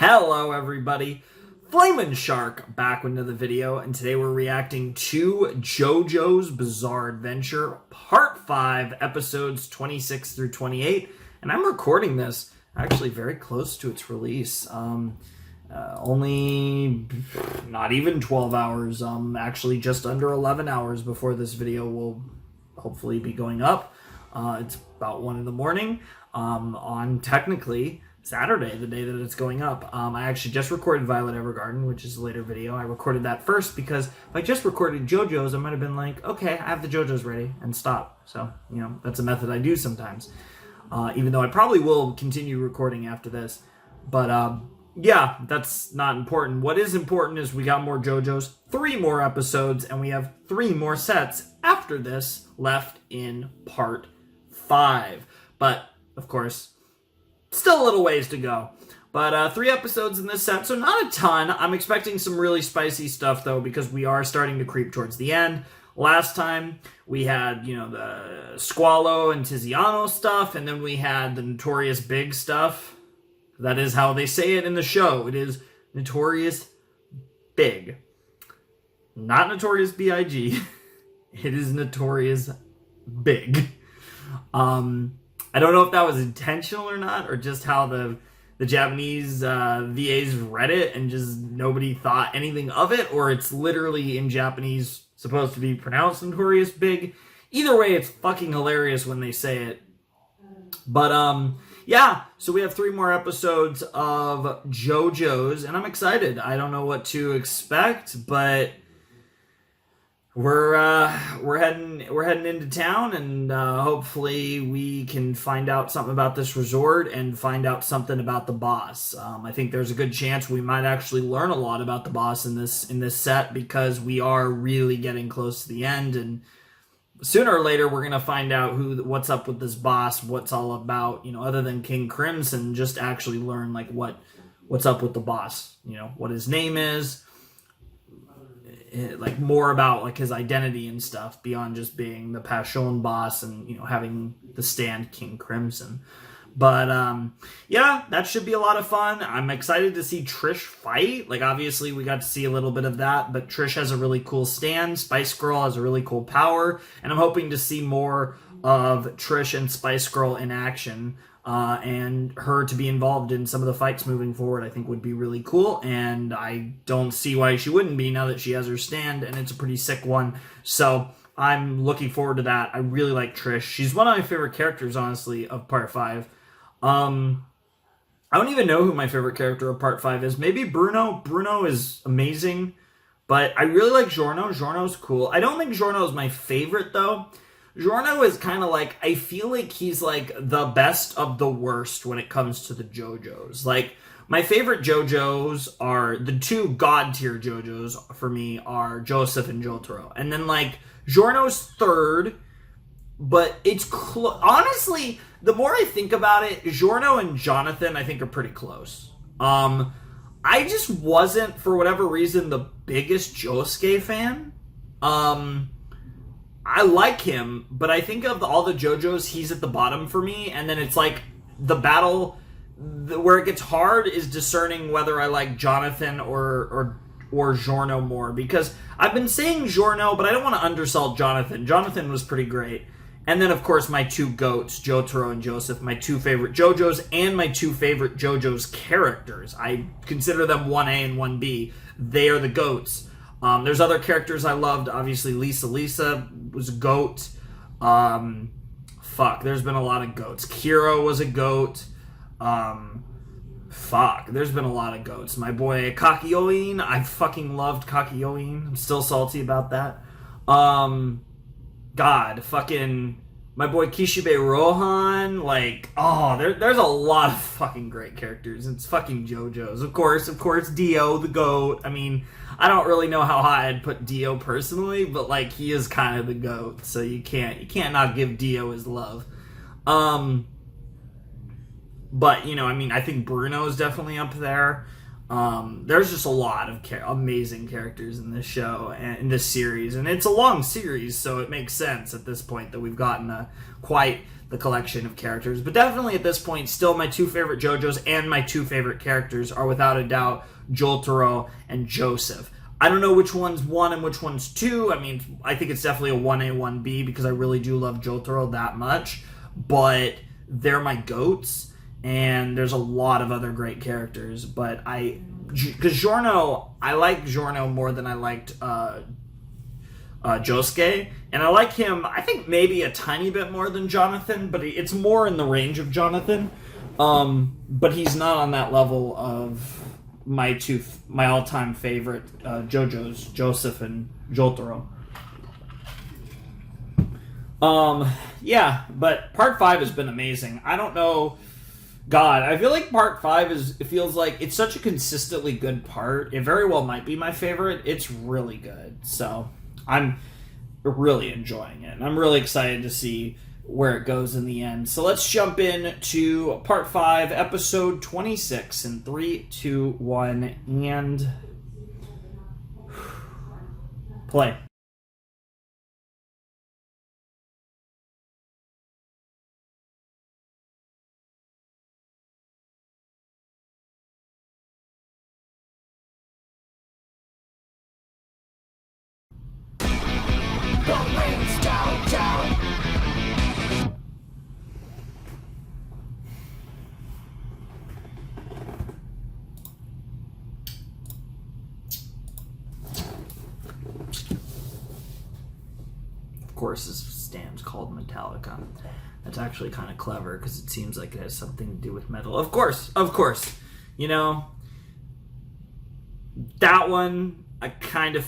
Hello everybody, Flamin' Shark back with another video, and today we're reacting to JoJo's Bizarre Adventure Part 5, episodes 26 through 28, and I'm recording this actually very close to its release. Only not even 12 hours, actually just under 11 hours before this video will hopefully be going up. It's about 1 in the morning on technically Saturday, the day that it's going up. I actually just recorded Violet Evergarden, which is a later video. I recorded that first because if I just recorded JoJo's, I might have been like, okay, I have the JoJo's ready, and stop. So, you know, that's a method I do sometimes. Even though I probably will continue recording after this. But, yeah, that's not important. What is important is we got more JoJo's, 3 more episodes, and we have 3 more sets after this left in Part 5. But, of course, still a little ways to go. But 3 episodes in this set, so not a ton. I'm expecting some really spicy stuff, though, because we are starting to creep towards the end. Last time, we had, you know, the Squalo and Tiziano stuff, and then we had the Notorious Big stuff. That is how they say it in the show. It is Notorious Big. Not Notorious B.I.G. It is Notorious Big. I don't know if that was intentional or not, or just how the Japanese VAs read it and just nobody thought anything of it, or it's literally in Japanese supposed to be pronounced Notorious Big. Either way, it's fucking hilarious when they say it. But, yeah, so we have 3 more episodes of JoJo's, and I'm excited. I don't know what to expect, but we're heading into town, and hopefully we can find out something about this resort and find out something about the boss. I think there's a good chance we might actually learn a lot about the boss in this set, because we are really getting close to the end, and sooner or later we're gonna find out what's up with this boss, what's all about, you know, other than King Crimson, just actually learn like what's up with the boss, you know, what his name is, like more about like his identity and stuff beyond just being the Passion boss and, you know, having the stand King Crimson. But yeah, that should be a lot of fun. I'm excited to see Trish fight. Like, obviously we got to see a little bit of that, but Trish has a really cool stand. Spice Girl has a really cool power, and I'm hoping to see more of Trish and Spice Girl in action, and her to be involved in some of the fights moving forward. I think would be really cool, and I don't see why she wouldn't be now that she has her stand, and it's a pretty sick one. So I'm looking forward to that. I really like Trish. She's one of my favorite characters, honestly, of Part 5. I don't even know who my favorite character of Part 5 is. Maybe Bruno. Bruno is amazing, but I really like Giorno. Giorno's cool. I don't think Giorno is my favorite, though. Giorno is kind of like, I feel like he's like the best of the worst when it comes to the JoJo's. Like, my favorite JoJo's are, the 2 god tier JoJo's for me are Joseph and Jotaro. And then like, Giorno's 3rd, but it's honestly, the more I think about it, Giorno and Jonathan I think are pretty close. I just wasn't, for whatever reason, the biggest Josuke fan. I like him, but I think of all the JoJo's, he's at the bottom for me, and then it's like the battle where it gets hard is discerning whether I like Jonathan or Giorno more, because I've been saying Giorno, but I don't want to undersell Jonathan. Jonathan was pretty great. And then, of course, my 2 goats, Jotaro and Joseph, my 2 favorite JoJo's, and my 2 favorite JoJo's characters. I consider them 1A and 1B. They are the goats. There's other characters I loved. Obviously, Lisa. Lisa was a goat. There's been a lot of goats. Kiro was a goat. There's been a lot of goats. My boy Kakyoin, I fucking loved Kakyoin. I'm still salty about that. My boy Kishibe Rohan, like, there's a lot of fucking great characters. It's fucking JoJo's. Of course, Dio, the GOAT. I mean, I don't really know how high I'd put Dio personally, but, like, he is kind of the GOAT, so you can't not give Dio his love. But, you know, I mean, I think Bruno's definitely up there. There's just a lot of amazing characters in this show and in this series, and it's a long series, so it makes sense at this point that we've gotten quite the collection of characters. But definitely at this point, still my two favorite JoJo's and my two favorite characters are without a doubt Jotaro and Joseph. I don't know which one's 1 and which one's 2. I mean, I think it's definitely a 1A, 1B because I really do love Jotaro that much, but they're my GOATs. And there's a lot of other great characters, but because Giorno, I like Giorno more than I liked Josuke, and I like him, I think maybe a tiny bit more than Jonathan, but it's more in the range of Jonathan, but he's not on that level of my all-time favorite JoJo's, Joseph and Jotaro. Yeah, but part 5 has been amazing. I don't know. God, I feel like part 5 it feels like it's such a consistently good part. It very well might be my favorite. It's really good. So I'm really enjoying it. And I'm really excited to see where it goes in the end. So let's jump in to part 5, episode 26 in 3, 2, 1, and play. Of course, this stand's called Metallica. That's actually kind of clever because it seems like it has something to do with metal. Of course. You know, that one I kind of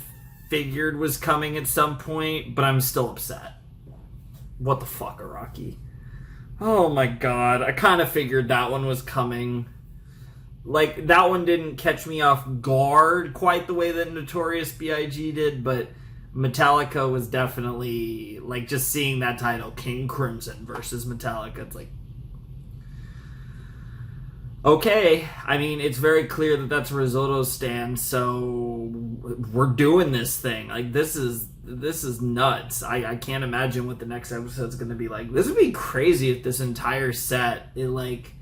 figured was coming at some point, but I'm still upset. What the fuck, Araki? Oh my god, I kind of figured that one was coming. Like, that one didn't catch me off guard quite the way that Notorious B.I.G. did, but Metallica was definitely, like, just seeing that title, King Crimson versus Metallica, it's like, okay, I mean, it's very clear that that's Risotto's stand, so we're doing this thing. Like, this is nuts. I can't imagine what the next episode's going to be like. This would be crazy if this entire set, it, like,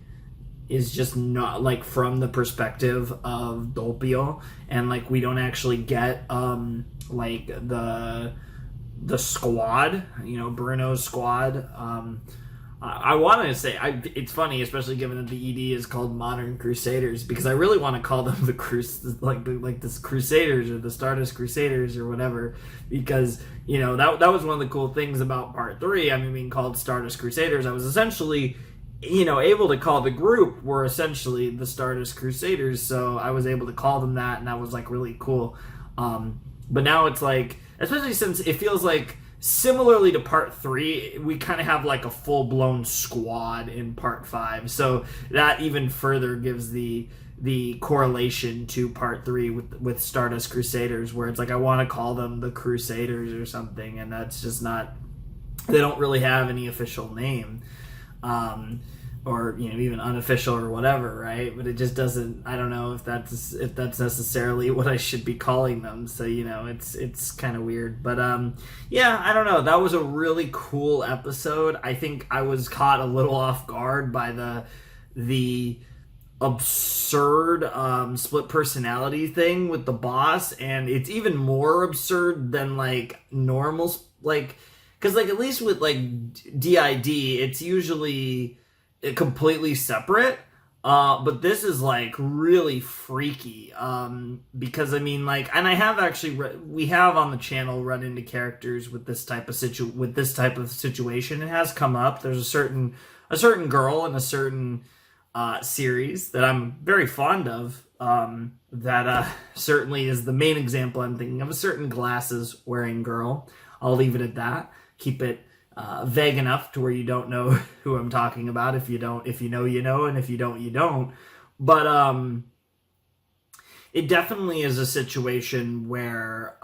is just not, like, from the perspective of Doppio, and, like, we don't actually get, like, the squad, you know, Bruno's squad. I want to say, it's funny, especially given that the ED is called Modern Crusaders, because I really want to call them the Crusaders or the Stardust Crusaders or whatever, because, you know, that was one of the cool things about part 3. I mean, being called Stardust Crusaders, I was essentially, you know, able to call the group were essentially the Stardust Crusaders, so I was able to call them that, and that was, like, really cool. But now it's like, especially since it feels like, similarly to part 3, we kind of have like a full-blown squad in part 5, so that even further gives the correlation to part 3 with Stardust Crusaders, where it's like I want to call them the Crusaders or something, and that's just not, they don't really have any official name, or, you know, even unofficial or whatever, right? But it just doesn't, I don't know if that's necessarily what I should be calling them. So, you know, it's kind of weird. But yeah, I don't know. That was a really cool episode. I think I was caught a little off guard by the absurd split personality thing with the boss, and it's even more absurd than like normal, like, because like at least with like DID, it's usually completely separate, but this is like really freaky, because I mean, like, and I have actually we have on the channel run into characters with this type of situation. It has come up. There's a certain girl in a certain series that I'm very fond of, that certainly is the main example I'm thinking of, a certain glasses wearing girl. I'll leave it at that. Keep it vague enough to where you don't know who I'm talking about. If you know, you know, and if you don't, you don't. But it definitely is a situation where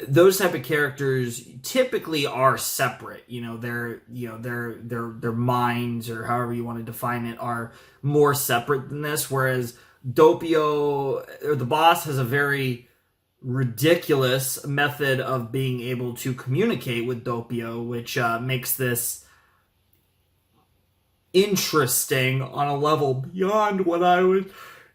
those type of characters typically are separate. You know, their minds, or however you want to define it, are more separate than this. Whereas Doppio, or the boss, has a very ridiculous method of being able to communicate with Doppio, which makes this interesting on a level beyond what I was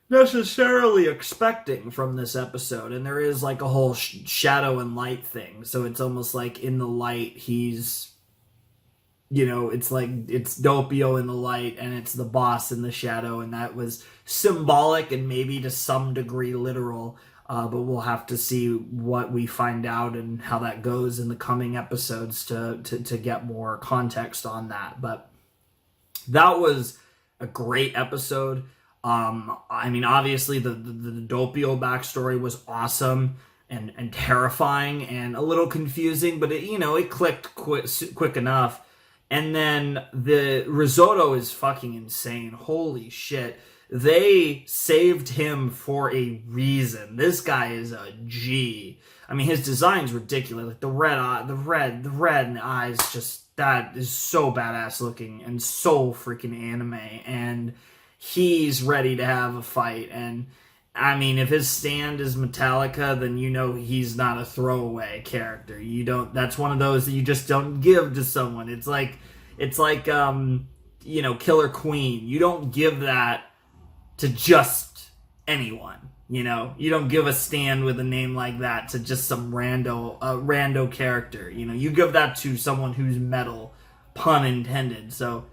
necessarily expecting from this episode. And there is like a whole shadow and light thing, so it's almost like in the light he's, it's like it's Doppio in the light and it's the boss in the shadow, and that was symbolic and maybe to some degree literal, but we'll have to see what we find out and how that goes in the coming episodes to get more context on that. But that was a great episode. I mean, obviously the Doppio backstory was awesome and terrifying and a little confusing, but it clicked quick enough. And then the risotto is fucking insane. Holy shit. They saved him for a reason. This guy is a G. I mean, his design's ridiculous. Like the red in the eyes, just, that is so badass looking and so freaking anime. And he's ready to have a fight. And I mean, if his stand is Metallica, then he's not a throwaway character. That's one of those that you just don't give to someone. It's like Killer Queen. You don't give that to just anyone. You don't give a stand with a name like that to just some rando character. You give that to someone who's metal, pun intended. So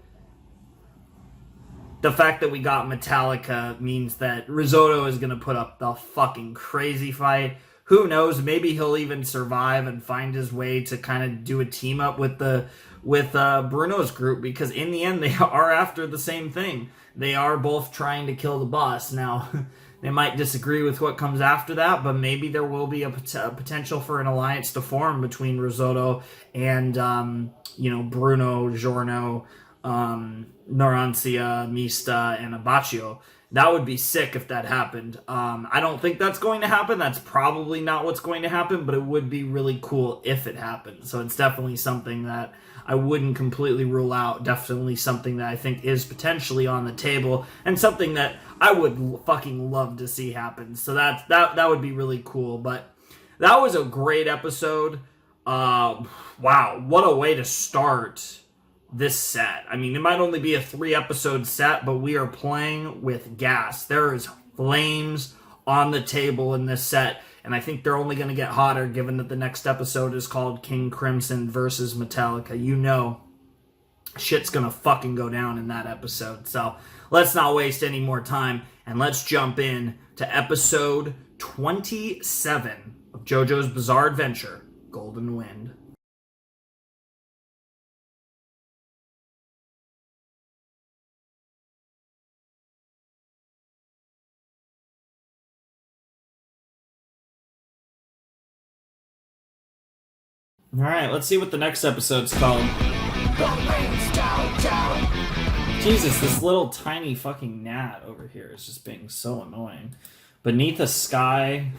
the fact that we got Metallica means that Risotto is going to put up the fucking crazy fight. Who knows? Maybe he'll even survive and find his way to kind of do a team up with Bruno's group, because in the end they are after the same thing. They are both trying to kill the boss. Now, they might disagree with what comes after that, but maybe there will be a potential for an alliance to form between Risotto and Bruno, Giorno, Norancia, Mista, and Abaccio. That would be sick if that happened. I don't think that's going to happen. That's probably not what's going to happen, but it would be really cool if it happened. So it's definitely something that I wouldn't completely rule out. Definitely something that I think is potentially on the table, and something that I would fucking love to see happen. So that would be really cool. But that was a great episode. Wow, what a way to start this set. I mean, it might only be a 3-episode set, but we are playing with gas. There is flames on the table in this set, and I think they're only going to get hotter given that the next episode is called King Crimson versus Metallica. Shit's going to fucking go down in that episode. So let's not waste any more time, and let's jump in to episode 27 of JoJo's Bizarre Adventure, Golden Wind. Alright, let's see what the next episode's called. Jesus, this little tiny fucking gnat over here is just being so annoying. Beneath a sky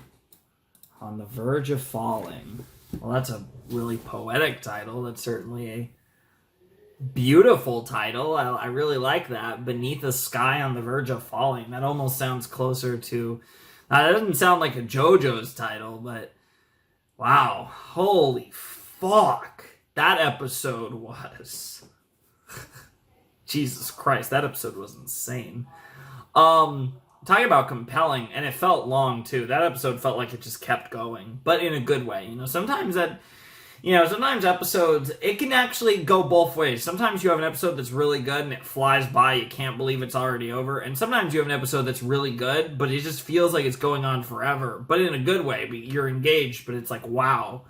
on the verge of falling. Well, that's a really poetic title. That's certainly a beautiful title. I really like that. Beneath a sky on the verge of falling. That almost sounds closer to... that doesn't sound like a JoJo's title, but... wow. Holy fuck. That episode was... Jesus Christ, that episode was insane. Talking about compelling, and it felt long too. That episode felt like it just kept going, but in a good way. Sometimes episodes, it can actually go both ways. Sometimes you have an episode that's really good and it flies by, you can't believe it's already over. And sometimes you have an episode that's really good, but it just feels like it's going on forever, but in a good way. You're engaged, but it's like, wow.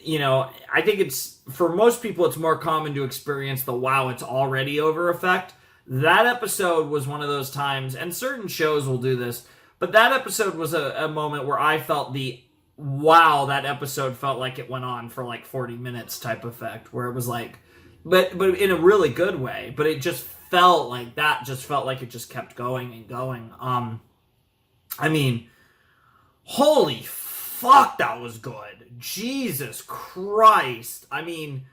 I think it's, for most people, it's more common to experience the wow, it's already over effect. That episode was one of those times, and certain shows will do this, but that episode was a moment where I felt the wow, that episode felt like it went on for like 40 minutes type effect, where it was like, but in a really good way, but it just felt like that, just felt like it just kept going and going. I mean, holy fuck, that was good. Jesus Christ. I mean,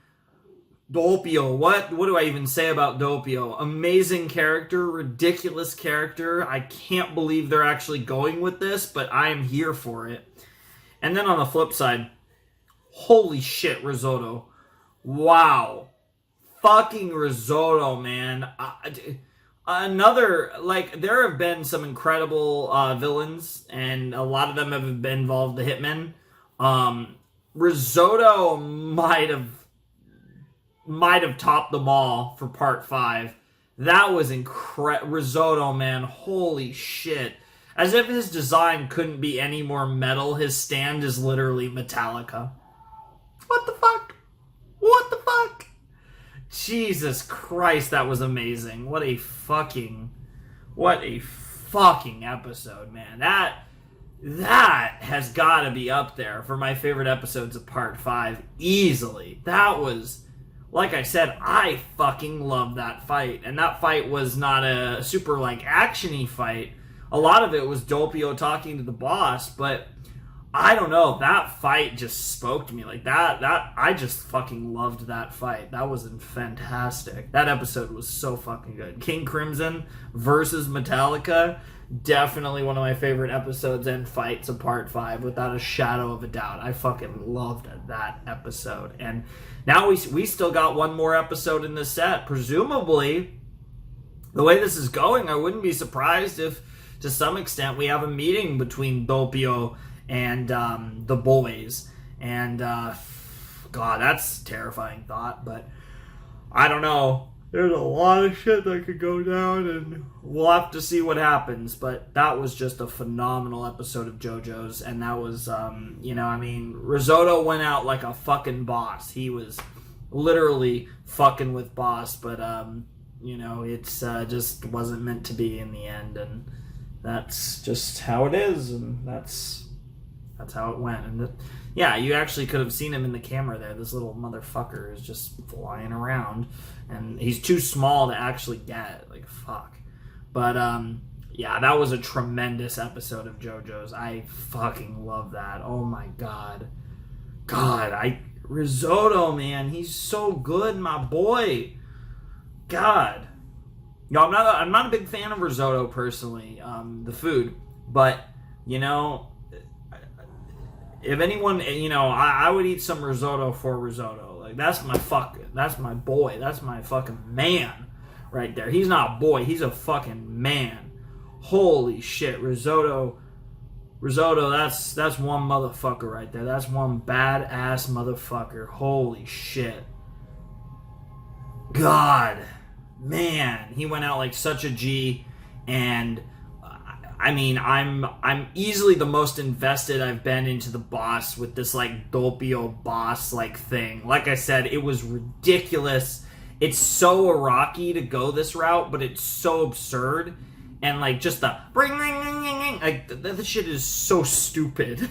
Doppio, what do I even say about Doppio? Amazing character, ridiculous character. I can't believe they're actually going with this, but I am here for it. And then on the flip side, holy shit, Risotto. Wow. Fucking Risotto, man. Another, like, there have been some incredible villains, and a lot of them have been involved the Hitmen. Risotto might have topped them all for part 5. That was incredible. Risotto, man, holy shit. As if his design couldn't be any more metal, his stand is literally Metallica. What the fuck? What the fuck? Jesus Christ, that was amazing. What a fucking episode, man. That has got to be up there for my favorite episodes of part 5 easily. That was, like I said, I fucking love that fight. And that fight was not a super, like, action-y fight. A lot of it was Doppio talking to the boss, but I don't know, that fight just spoke to me. Like, that I just fucking loved that fight. That was fantastic. That episode was so fucking good. King Crimson versus Metallica, definitely one of my favorite episodes and fights of part 5, without a shadow of a doubt. I fucking loved that episode. And now we still got one more episode in this set. Presumably, the way this is going, I wouldn't be surprised if, to some extent, we have a meeting between Doppio and the boys. And, God, that's a terrifying thought, but I don't know. There's a lot of shit that could go down, and we'll have to see what happens. But that was just a phenomenal episode of JoJo's, and that was, Risotto went out like a fucking boss. He was literally fucking with boss, but, it's just wasn't meant to be in the end, and that's just how it is, and that's how it went. And yeah, you actually could have seen him in the camera there. This little motherfucker is just flying around, and he's too small to actually get. Like, fuck. But yeah, that was a tremendous episode of JoJo's. I fucking love that. Oh my god. Risotto, man, he's so good, my boy. God. No, I'm not a big fan of risotto personally, the food, but if anyone, I would eat some risotto for risotto. Like, that's my boy, that's my fucking man right there. He's not a boy, he's a fucking man. Holy shit, risotto, that's one motherfucker right there. That's one badass motherfucker. Holy shit. God. Man, he went out like such a G, and I'm easily the most invested I've been into the boss with this like Doppio boss like thing. Like I said, it was ridiculous. It's so Iraqi to go this route, but it's so absurd, and like just the ring ring ring ring ring, like the shit is so stupid.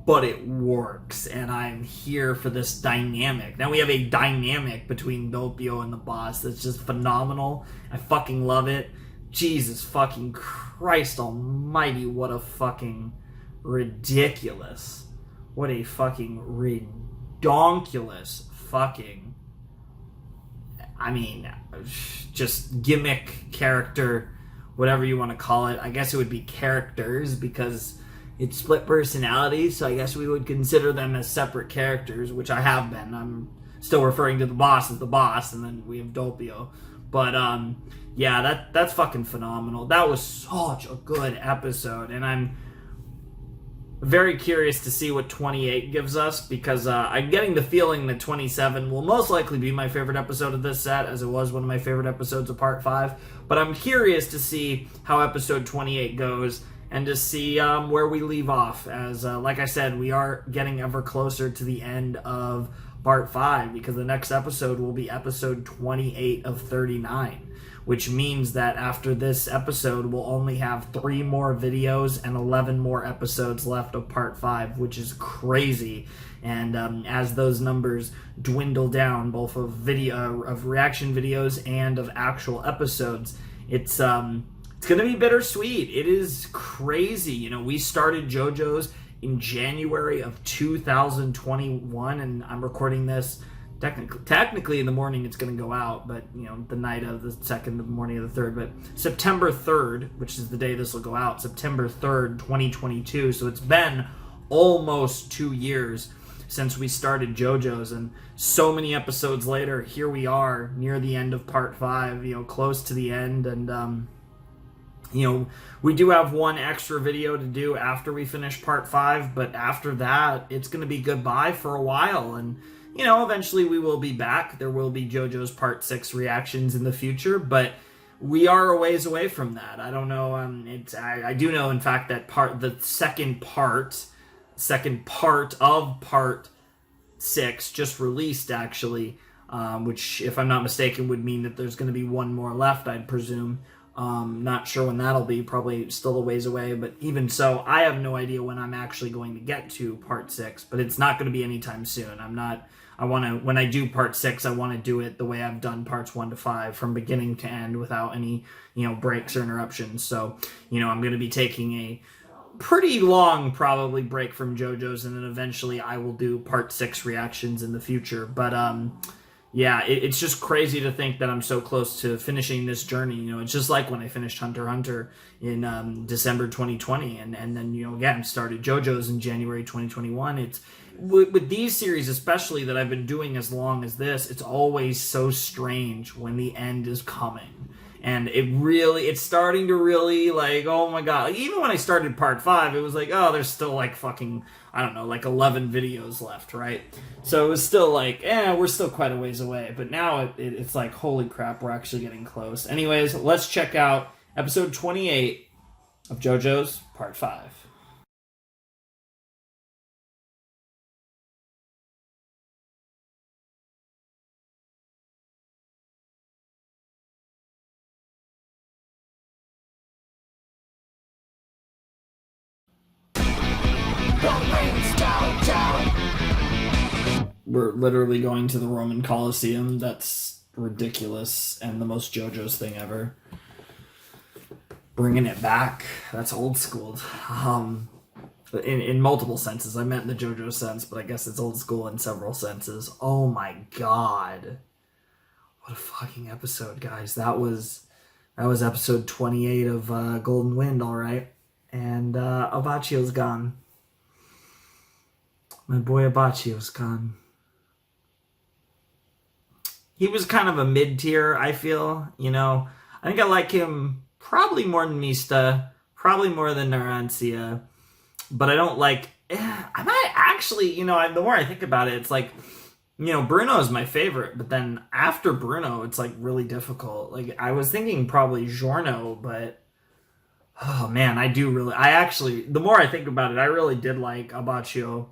But it works, and I'm here for this dynamic. Now we have a dynamic between Doppio and the boss that's just phenomenal. I fucking love it. Jesus fucking Christ almighty, what a fucing ridiculous. What a fucking redonkulous fucking... just gimmick character, whatever you want to call it. I guess it would be characters, because it's split personality, so I guess we would consider them as separate characters, which I have been. I'm still referring to the boss as the boss, and then we have Doppio. But, yeah, that's fucking phenomenal. That was such a good episode, and I'm very curious to see what 28 gives us, because I'm getting the feeling that 27 will most likely be my favorite episode of this set, as it was one of my favorite episodes of Part 5. But I'm curious to see how episode 28 goes, and to see where we leave off, as like I said, we are getting ever closer to the end of part 5, because the next episode will be episode 28 of 39, which means that after this episode we'll only have 3 more videos and 11 more episodes left of part 5, which is crazy. And as those numbers dwindle down, both of reaction videos and of actual episodes, it's going to be bittersweet. It is crazy. We started JoJo's in January of 2021, and I'm recording this technically in the morning it's going to go out, but the night of the 2nd, the morning of the 3rd. But September 3rd, which is the day this will go out, September 3rd, 2022. So it's been almost 2 years since we started JoJo's, and so many episodes later, here we are near the end of part 5, close to the end. And we do have one extra video to do after we finish part 5, but after that it's going to be goodbye for a while. And eventually we will be back. There will be JoJo's part 6 reactions in the future, but we are a ways away from that. I don't know. I do know, in fact, that the second part of part 6 just released, actually, which, if I'm not mistaken, would mean that there's going to be one more left, I'd presume. Not sure when that'll be. Probably still a ways away, but even so, I have no idea when I'm actually going to get to part 6. But it's not going to be anytime soon. When I do part 6, I want to do it the way I've done parts 1 to 5, from beginning to end, without any, breaks or interruptions. So, I'm going to be taking a pretty long, probably, break from JoJo's, and then eventually I will do part 6 reactions in the future. But, yeah, it's just crazy to think that I'm so close to finishing this journey. It's just like when I finished Hunter x Hunter in December 2020, and then, again, started JoJo's in January 2021. It's with these series, especially, that I've been doing as long as this, it's always so strange when the end is coming. And it's starting to really, like, oh my god. Like, even when I started part 5, it was like, oh, there's still, like, fucking, I don't know, like 11 videos left, right? So it was still like, we're still quite a ways away. But now it's like, holy crap, we're actually getting close. Anyways, let's check out episode 28 of JoJo's part 5. We're literally going to the Roman Colosseum. That's ridiculous, and the most JoJo's thing ever. Bringing it back. That's old school. In multiple senses. I meant in the JoJo sense, but I guess it's old school in several senses. Oh my god. What a fucking episode, guys. That was episode 28 of Golden Wind, alright? And Abachio's gone. My boy Abachio's gone. He was kind of a mid-tier, I feel. I think I like him probably more than Mista, probably more than Narancia, but I don't like... I might actually, the more I think about it, it's like, Bruno is my favorite, but then after Bruno, it's like really difficult. Like, I was thinking probably Giorno, but... Oh, man, the more I think about it, I really did like Abachio.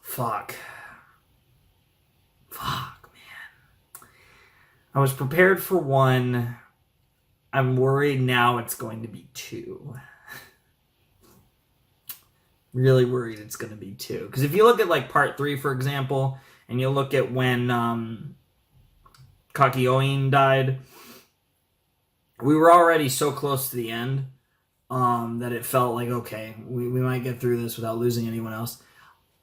Fuck, man. I was prepared for 1. I'm worried now it's going to be 2. Really worried it's going to be 2. Because if you look at, like, part 3, for example, and you look at when Kakyoin died, we were already so close to the end that it felt like, okay, we might get through this without losing anyone else.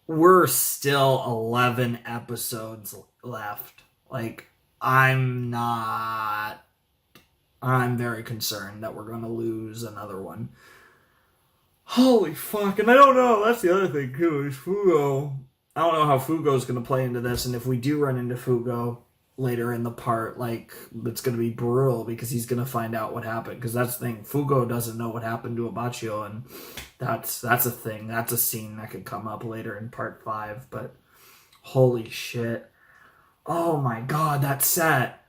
We're still 11 episodes left. Like, I'm very concerned that we're going to lose another one. Holy fuck. And I don't know. That's the other thing, too, is Fugo. I don't know how Fugo's going to play into this. And if we do run into Fugo later in the part, like, it's going to be brutal because he's going to find out what happened. Because that's the thing. Fugo doesn't know what happened to Abachio, and that's a thing. That's a scene that could come up later in part 5. But holy shit. Oh my god, that set.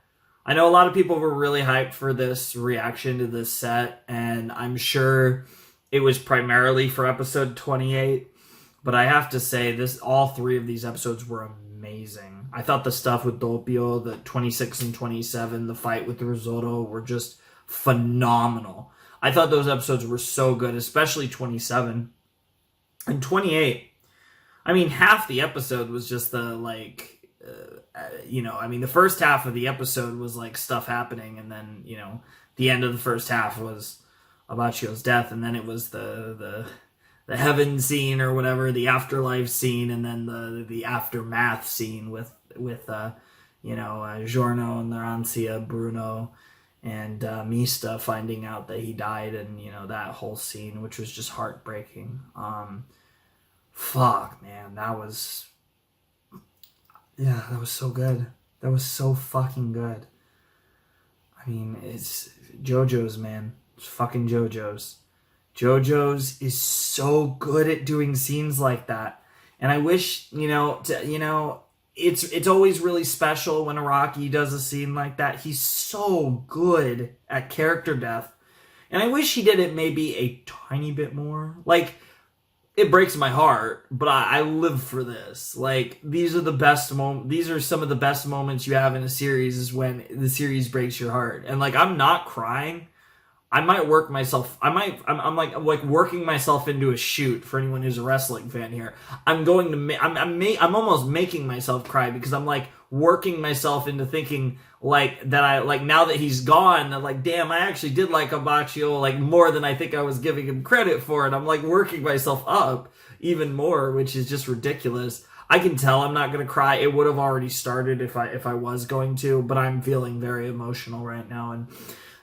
I know a lot of people were really hyped for this reaction to this set, and I'm sure it was primarily for episode 28. But I have to say, all 3 of these episodes were amazing. I thought the stuff with Doppio, the 26 and 27, the fight with the risotto were just phenomenal. I thought those episodes were so good, especially 27. And 28, I mean, half the episode was just the, like, the first half of the episode was, like, stuff happening, and then, the end of the first half was Abachio's death, and then it was the heaven scene or whatever, the afterlife scene, and then the aftermath scene with Giorno and Laurenzia, Bruno, and Mista finding out that he died, and that whole scene, which was just heartbreaking. Fuck, man, that was so good. That was so fucking good. I mean, it's JoJo's, man. It's fucking JoJo's. JoJo's is so good at doing scenes like that. And I wish, it's always really special when Araki does a scene like that. He's so good at character death. And I wish he did it maybe a tiny bit more. Like, it breaks my heart, but I live for this. Like, these are the best moments. These are some of the best moments you have in a series, is when the series breaks your heart. And like, I'm not crying. I might work myself. I'm like working myself into a shoot for anyone who's a wrestling fan here. I'm almost making myself cry, because I'm like working myself into thinking like that now that he's gone, that like, damn, I actually did like Abaccio like more than I think I was giving him credit for. And I'm like working myself up even more, which is just ridiculous. I can tell I'm not going to cry. It would have already started if I was going to, but I'm feeling very emotional right now. And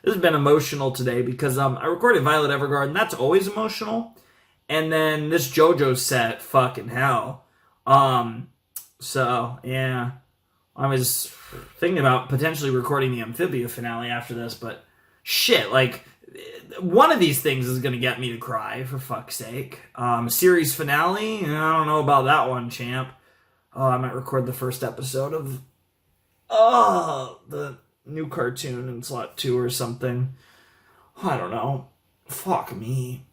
this has been emotional today because I recorded Violet Evergarden. That's always emotional. And then this JoJo set, fucking hell. So, yeah. I was thinking about potentially recording the Amphibia finale after this, but shit, like, one of these things is going to get me to cry, for fuck's sake. Series finale? I don't know about that one, champ. I might record the first episode of the new cartoon in slot 2 or something. I don't know. Fuck me.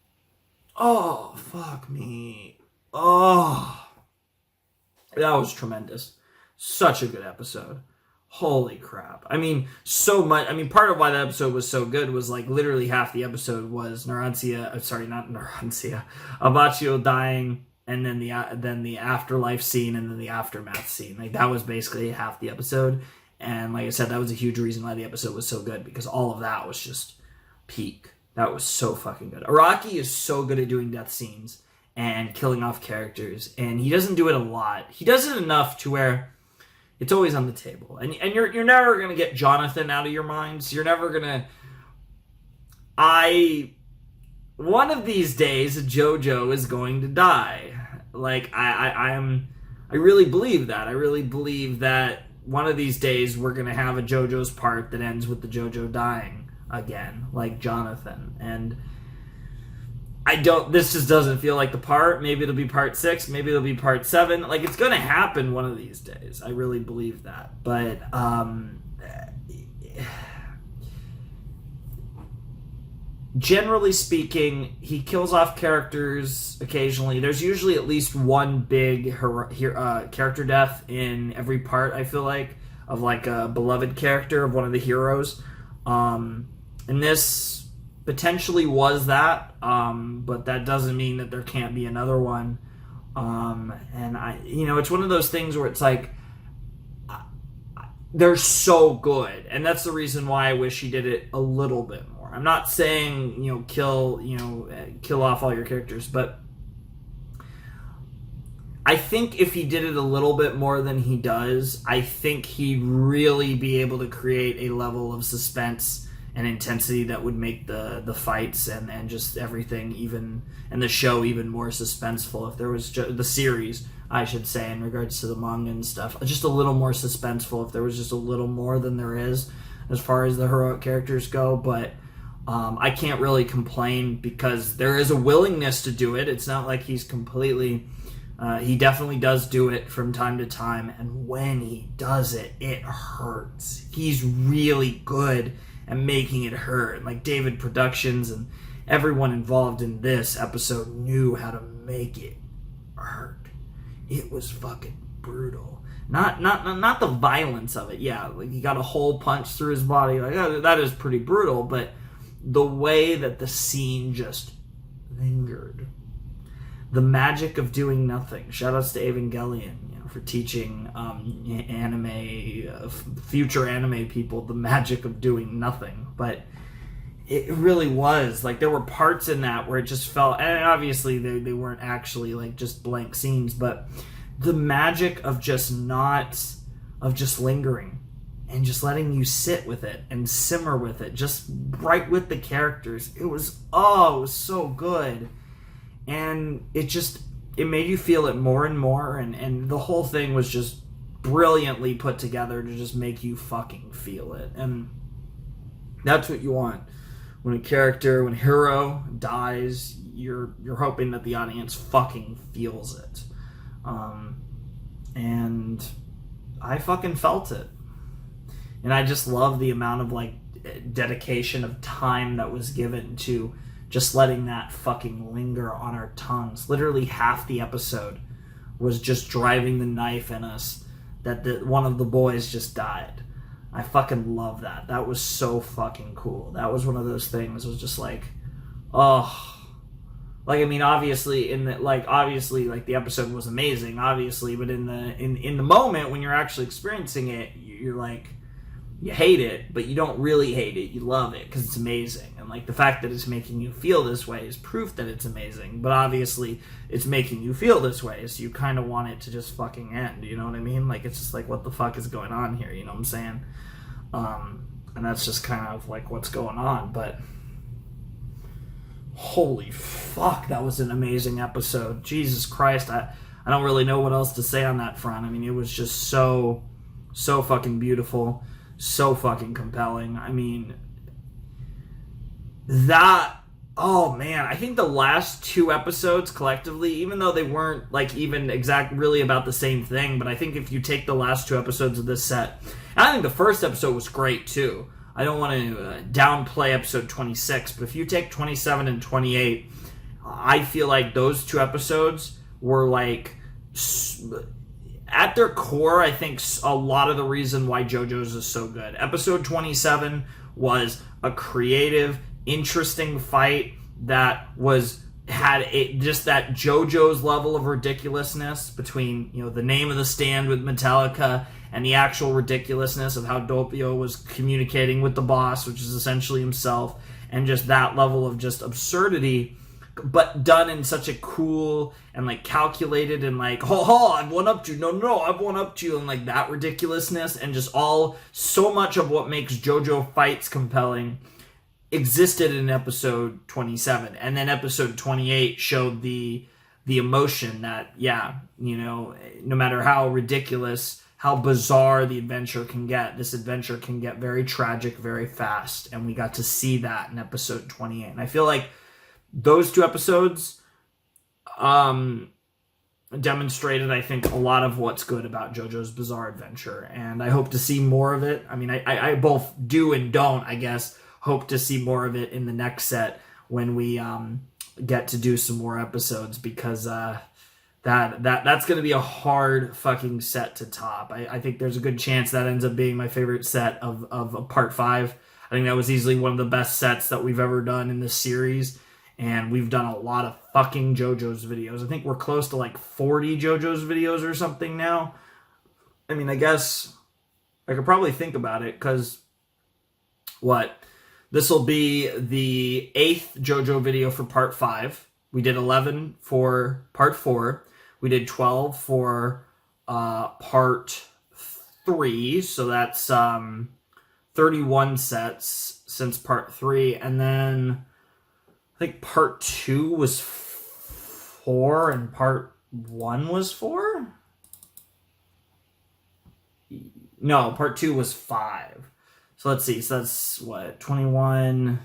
Oh, fuck me. Oh. That was tremendous. Such a good episode. Holy crap. I mean, so much. I mean, part of why that episode was so good was like literally half the episode was Abaccio dying, and then the afterlife scene, and then the aftermath scene. Like, that was basically half the episode. And like I said, that was a huge reason why the episode was so good, because all of that was just peak. That was so fucking good. Araki is so good at doing death scenes and killing off characters, and he doesn't do it a lot. He does it enough to where it's always on the table. And you're never going to get Jonathan out of your minds. You're never going to... One of these days, JoJo is going to die. Like, I really believe that. I really believe that one of these days we're going to have a JoJo's part that ends with the JoJo dying again, like Jonathan. And this just doesn't feel like the part. Maybe it'll be part 6, maybe it'll be part 7. Like, it's going to happen one of these days. I really believe that. But, generally speaking, he kills off characters occasionally. There's usually at least one big character death in every part, I feel like, of like a beloved character of one of the heroes. And this potentially was that, but that doesn't mean that there can't be another one. And it's one of those things where it's like, they're so good, and that's the reason why I wish he did it a little bit more. I'm not saying, kill off all your characters, but I think if he did it a little bit more than he does, I think he'd really be able to create a level of suspense and intensity that would make the fights and just everything even, and the show even more suspenseful. If there was the series, I should say, in regards to the manga and stuff, just a little more suspenseful, if there was just a little more than there is as far as the heroic characters go. But I can't really complain, because there is a willingness to do it. It's not like he's completely... he definitely does do it from time to time, and when he does it, it hurts. He's really good at making it hurt. Like, David Productions and everyone involved in this episode knew how to make it hurt. It was fucking brutal. Not the violence of it. Yeah, like, he got a hole punched through his body. Like, that is pretty brutal, but the way that the scene just lingered. The magic of doing nothing. Shoutouts to Evangelion, for teaching future anime people the magic of doing nothing. But it really was. Like, there were parts in that where it just felt... And obviously, they weren't actually, like, just blank scenes. But the magic of just not of just lingering and just letting you sit with it and simmer with it, just right with the characters. It was so good. And it made you feel it more and more, and the whole thing was just brilliantly put together to just make you fucking feel it. And that's what you want. When a hero dies, you're hoping that the audience fucking feels it. And I fucking felt it. And I just love the amount of like dedication of time that was given to just letting that fucking linger on our tongues. Literally half the episode was just driving the knife in us that one of the boys just died. I fucking love that. That was so fucking cool. That was one of those things. It was just like, oh, like, I mean, obviously the episode was amazing, obviously, but in the moment when you're actually experiencing it, you're like, you hate it, but you don't really hate it. You love it because it's amazing. And like the fact that it's making you feel this way is proof that it's amazing. But obviously it's making you feel this way, so you kind of want it to just fucking end. You know what I mean? Like, it's just like, what the fuck is going on here? You know what I'm saying? And that's just kind of like what's going on. But holy fuck, that was an amazing episode. Jesus Christ, I don't really know what else to say on that front. I mean, it was just so fucking beautiful. So fucking compelling. I mean, oh man, I think the last two episodes collectively, even though they weren't like even really about the same thing, but I think if you take the last two episodes of this set, and I think the first episode was great too. I don't want to downplay episode 26, but if you take 27 and 28, I feel like those two episodes were like, at their core, I think a lot of the reason why JoJo's is so good. Episode 27 was a creative, interesting fight that had just that JoJo's level of ridiculousness between, you know, the name of the stand with Metallica and the actual ridiculousness of how Doppio was communicating with the boss, which is essentially himself, and just that level of just absurdity, but done in such a cool and like calculated and like, I've won up to you. No, I've won up to you, and like that ridiculousness and just so much of what makes JoJo fights compelling existed in episode 27. And then episode 28 showed the emotion that, yeah, you know, no matter how ridiculous, how bizarre the adventure can get, this adventure can get very tragic very fast. And we got to see that in episode 28. And I feel like those two episodes demonstrated, I think, a lot of what's good about JoJo's Bizarre Adventure, and I hope to see more of it. I mean, I both do and don't, I guess, hope to see more of it in the next set when we get to do some more episodes, because that's going to be a hard fucking set to top. I think there's a good chance that ends up being my favorite set of part 5. I think that was easily one of the best sets that we've ever done in this series. And we've done a lot of fucking JoJo's videos. I think we're close to like 40 JoJo's videos or something now. I mean, I guess I could probably think about it, because this will be the 8th JoJo video for part 5. We did 11 for part 4. We did 12 for part 3. So that's 31 sets since part 3. And then I think part 2 was 4 and part 1 was 4? No, part 2 was 5. So let's see. So that's what, 21,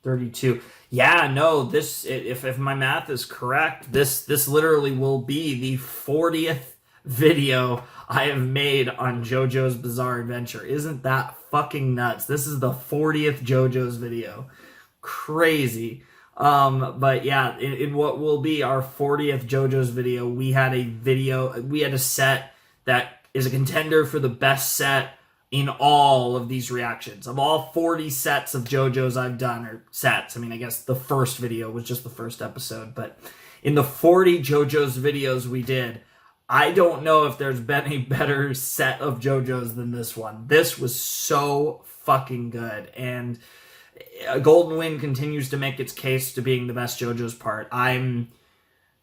32. Yeah, no, this, if my math is correct, this literally will be the 40th video I have made on JoJo's Bizarre Adventure. Isn't that fucking nuts? This is the 40th JoJo's video. Crazy. But yeah, in what will be our 40th JoJo's video, we had a set that is a contender for the best set in all of these reactions. Of all 40 sets of JoJo's I've done, or sets, I mean, I guess the first video was just the first episode, but in the 40 JoJo's videos we did, I don't know if there's been a better set of JoJo's than this one. This was so fucking good, and Golden Wind continues to make its case to being the best JoJo's part. I'm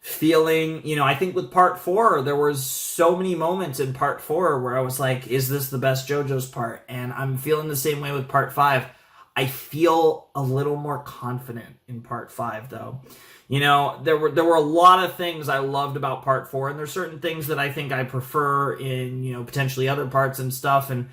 feeling, I think with part 4, there was so many moments in part 4 where I was like, is this the best JoJo's part? And I'm feeling the same way with part 5. I feel a little more confident in part 5, though. There were a lot of things I loved about part 4, and there's certain things that I think I prefer in, potentially other parts and stuff, and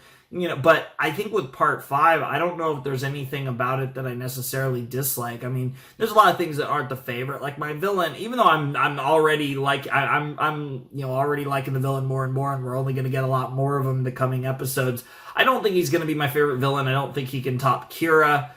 but I think with part 5, I don't know if there's anything about it that I necessarily dislike. I mean, there's a lot of things that aren't the favorite, like my villain. Even though I'm already I'm already liking the villain more and more, and we're only going to get a lot more of him in the coming episodes. I don't think he's going to be my favorite villain. I don't think he can top Kira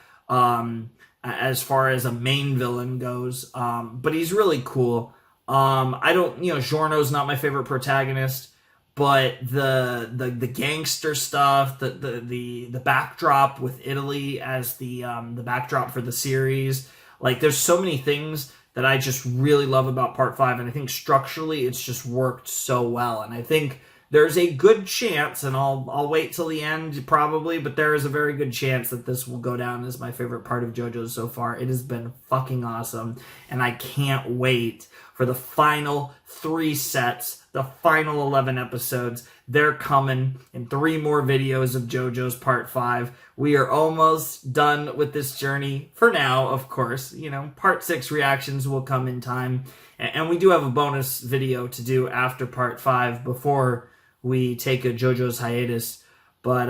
as far as a main villain goes. But he's really cool. I don't, Giorno's not my favorite protagonist. But the gangster stuff, the backdrop with Italy as the backdrop for the series, like there's so many things that I just really love about part 5, and I think structurally it's just worked so well. And I think there's a good chance, and I'll wait till the end probably, but there is a very good chance that this will go down as my favorite part of JoJo's so far. It has been fucking awesome, and I can't wait for the final 3 sets, the final 11 episodes. They're coming in 3 more videos of JoJo's Part 5. We are almost done with this journey for now, of course. Part 6 reactions will come in time. And we do have a bonus video to do after Part 5 before we take a JoJo's hiatus. But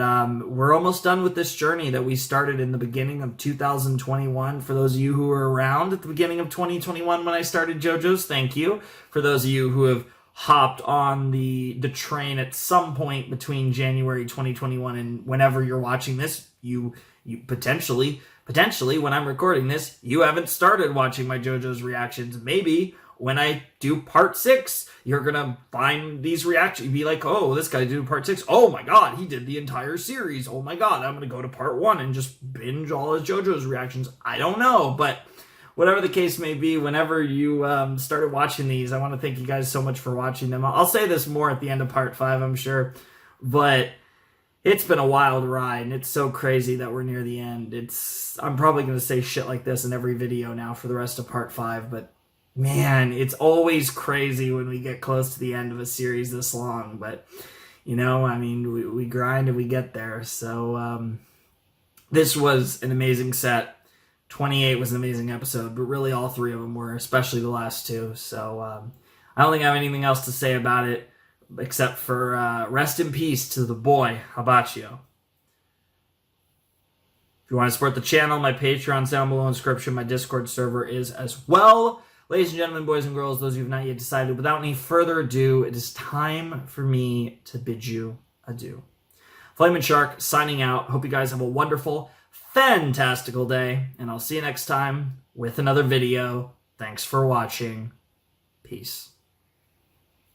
we're almost done with this journey that we started in the beginning of 2021. For those of you who were around at the beginning of 2021 when I started JoJo's, thank you. For those of you who have hopped on the train at some point between January 2021 and whenever you're watching this, you potentially when I'm recording this, you haven't started watching my JoJo's reactions. Maybe when I do part 6, you're gonna find these reactions. You'd be like, oh, this guy did part 6. Oh my god, he did the entire series. Oh my god, I'm gonna go to part 1 and just binge all his JoJo's reactions. I don't know, but whatever the case may be, whenever you started watching these, I want to thank you guys so much for watching them. I'll say this more at the end of part 5, I'm sure, but it's been a wild ride, and it's so crazy that we're near the end. I'm probably going to say shit like this in every video now for the rest of part 5, but man, it's always crazy when we get close to the end of a series this long, but we grind and we get there. So this was an amazing set. 28 was an amazing episode, but really all 3 of them were, especially the last 2. So I don't think I have anything else to say about it except for rest in peace to the boy, Hibachi-O. If you want to support the channel, my Patreon's down below in the description. My Discord server is as well. Ladies and gentlemen, boys and girls, those of you who have not yet decided, without any further ado, it is time for me to bid you adieu. Flamin' Shark signing out. Hope you guys have a wonderful, fantastical day, and I'll see you next time with another video. Thanks for watching. Peace.